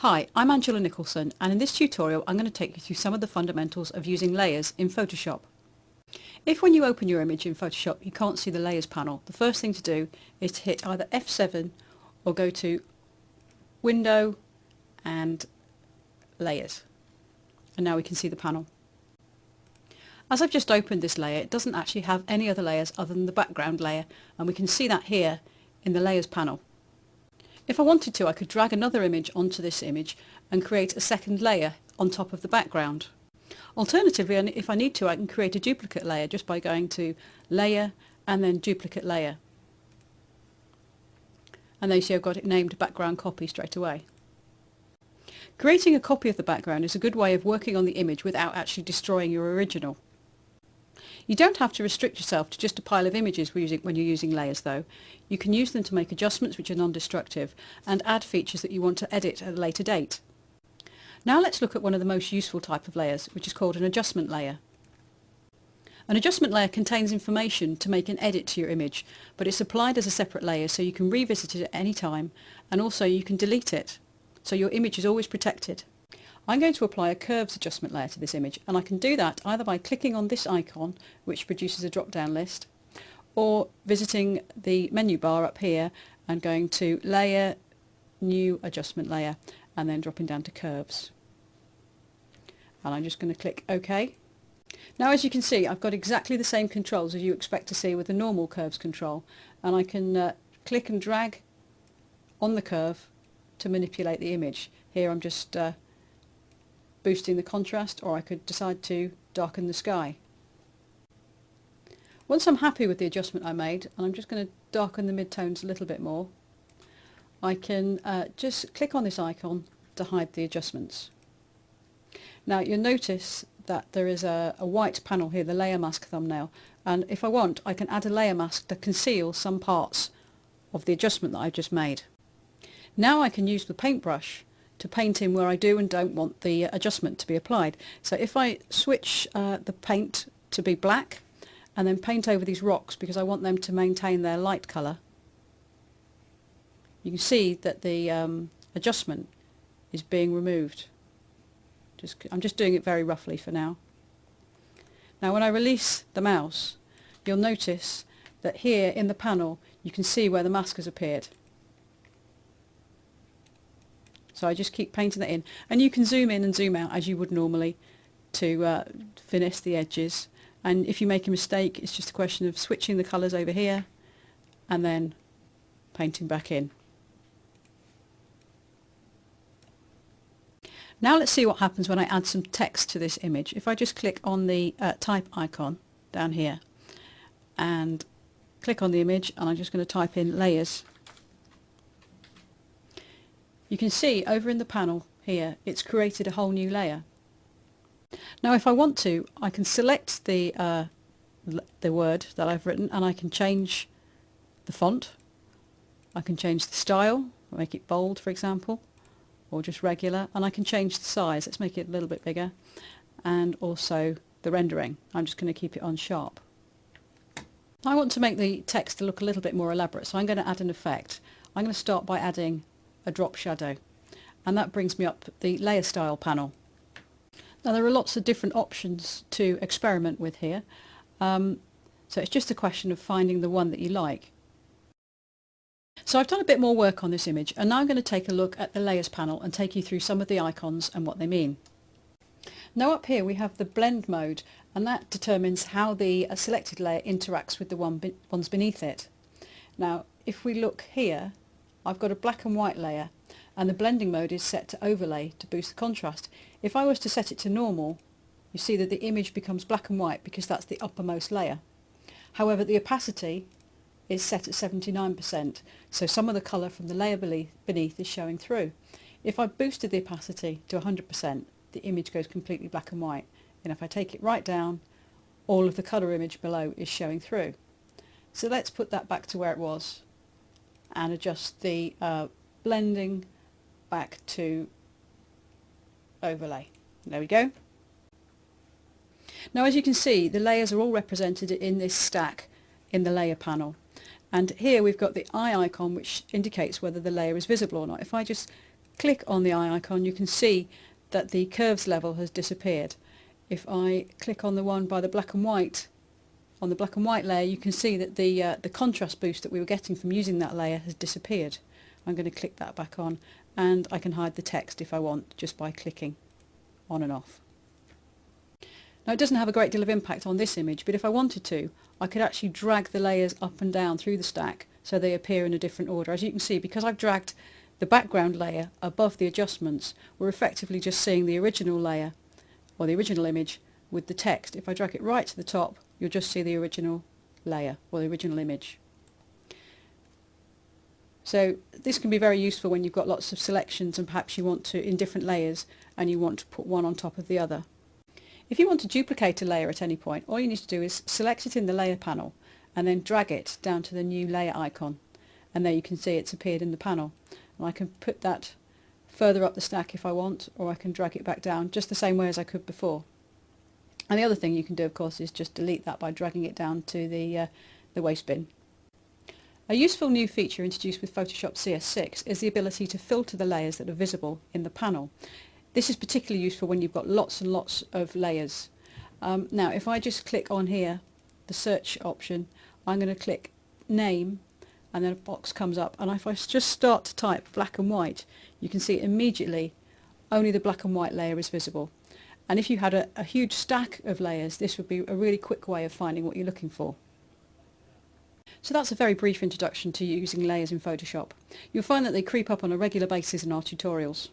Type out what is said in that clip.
Hi, I'm Angela Nicholson, and in this tutorial I'm going to take you through some of the fundamentals of using layers in Photoshop. If when you open your image in Photoshop you can't see the layers panel, the first thing to do is to hit either F7 or go to Window and Layers. And now we can see the panel. As I've just opened this layer, it doesn't actually have any other layers other than the background layer, and we can see that here in the Layers panel. If I wanted to, I could drag another image onto this image and create a second layer on top of the background. Alternatively, if I need to, I can create a duplicate layer just by going to Layer and then Duplicate Layer. And there you see I've got it named Background Copy straight away. Creating a copy of the background is a good way of working on the image without actually destroying your original. You don't have to restrict yourself to just a pile of images when you're using layers though. You can use them to make adjustments which are non-destructive and add features that you want to edit at a later date. Now let's look at one of the most useful type of layers, which is called an adjustment layer. An adjustment layer contains information to make an edit to your image, but it's applied as a separate layer so you can revisit it at any time, and also you can delete it, so your image is always protected. I'm going to apply a curves adjustment layer to this image, and I can do that either by clicking on this icon, which produces a drop-down list, or visiting the menu bar up here and going to Layer, New Adjustment Layer, and then dropping down to Curves. And I'm just going to click OK. Now as you can see, I've got exactly the same controls as you expect to see with the normal curves control, and I can click and drag on the curve to manipulate the image. Here I'm just boosting the contrast, or I could decide to darken the sky. Once I'm happy with the adjustment I made, and I'm just going to darken the midtones a little bit more, I can just click on this icon to hide the adjustments. Now you'll notice that there is a white panel here, the layer mask thumbnail, and if I want I can add a layer mask to conceal some parts of the adjustment that I've just made. Now I can use the paintbrush to paint in where I do and don't want the adjustment to be applied. So if I switch the paint to be black and then paint over these rocks because I want them to maintain their light colour, you can see that the adjustment is being removed. I'm just doing it very roughly for now. Now when I release the mouse, you'll notice that here in the panel you can see where the mask has appeared. So I just keep painting that in, and you can zoom in and zoom out as you would normally to finesse the edges, and if you make a mistake it's just a question of switching the colours over here and then painting back in. Now let's see what happens when I add some text to this image. If I just click on the type icon down here and click on the image, and I'm just going to type in layers, you can see over in the panel here it's created a whole new layer. Now if I want to, I can select the word that I've written, and I can change the font, I can change the style, make it bold for example, or just regular, and I can change the size. Let's make it a little bit bigger, and also the rendering. I'm just going to keep it on sharp. I want to make the text look a little bit more elaborate, so I'm going to add an effect. I'm going to start by adding a drop shadow, and that brings me up the layer style panel. Now there are lots of different options to experiment with here, so it's just a question of finding the one that you like. So I've done a bit more work on this image, and now I'm going to take a look at the layers panel and take you through some of the icons and what they mean. Now up here we have the blend mode, and that determines how the selected layer interacts with the ones beneath it. Now if we look here, I've got a black and white layer, and the blending mode is set to overlay to boost the contrast. If I was to set it to normal, you see that the image becomes black and white because that's the uppermost layer. However, the opacity is set at 79%, so some of the colour from the layer beneath is showing through. If I boosted the opacity to 100%, the image goes completely black and white, and if I take it right down, all of the colour image below is showing through. So let's put that back to where it was and adjust the blending back to overlay. There we go. Now as you can see, the layers are all represented in this stack in the layer panel, and here we've got the eye icon which indicates whether the layer is visible or not. If I just click on the eye icon, you can see that the curves level has disappeared. If I click on the one by the black and white, on the black and white layer, you can see that the contrast boost that we were getting from using that layer has disappeared. I'm going to click that back on, and I can hide the text if I want just by clicking on and off. Now it doesn't have a great deal of impact on this image, but if I wanted to, I could actually drag the layers up and down through the stack so they appear in a different order. As you can see, because I've dragged the background layer above the adjustments, we're effectively just seeing the original layer, or the original image, with the text. If I drag it right to the top, you'll just see the original layer, or the original image. So this can be very useful when you've got lots of selections and perhaps you want to, in different layers, and you want to put one on top of the other. If you want to duplicate a layer at any point, all you need to do is select it in the layer panel and then drag it down to the new layer icon, and there you can see it's appeared in the panel. And I can put that further up the stack if I want, or I can drag it back down just the same way as I could before. And the other thing you can do, of course, is just delete that by dragging it down to the waste bin. A useful new feature introduced with Photoshop CS6 is the ability to filter the layers that are visible in the panel. This is particularly useful when you've got lots and lots of layers. Now if I just click on here, the search option, I'm going to click name, and then a box comes up, and if I just start to type black and white, you can see immediately only the black and white layer is visible. And if you had a huge stack of layers, this would be a really quick way of finding what you're looking for. So that's a very brief introduction to using layers in Photoshop. You'll find that they creep up on a regular basis in our tutorials.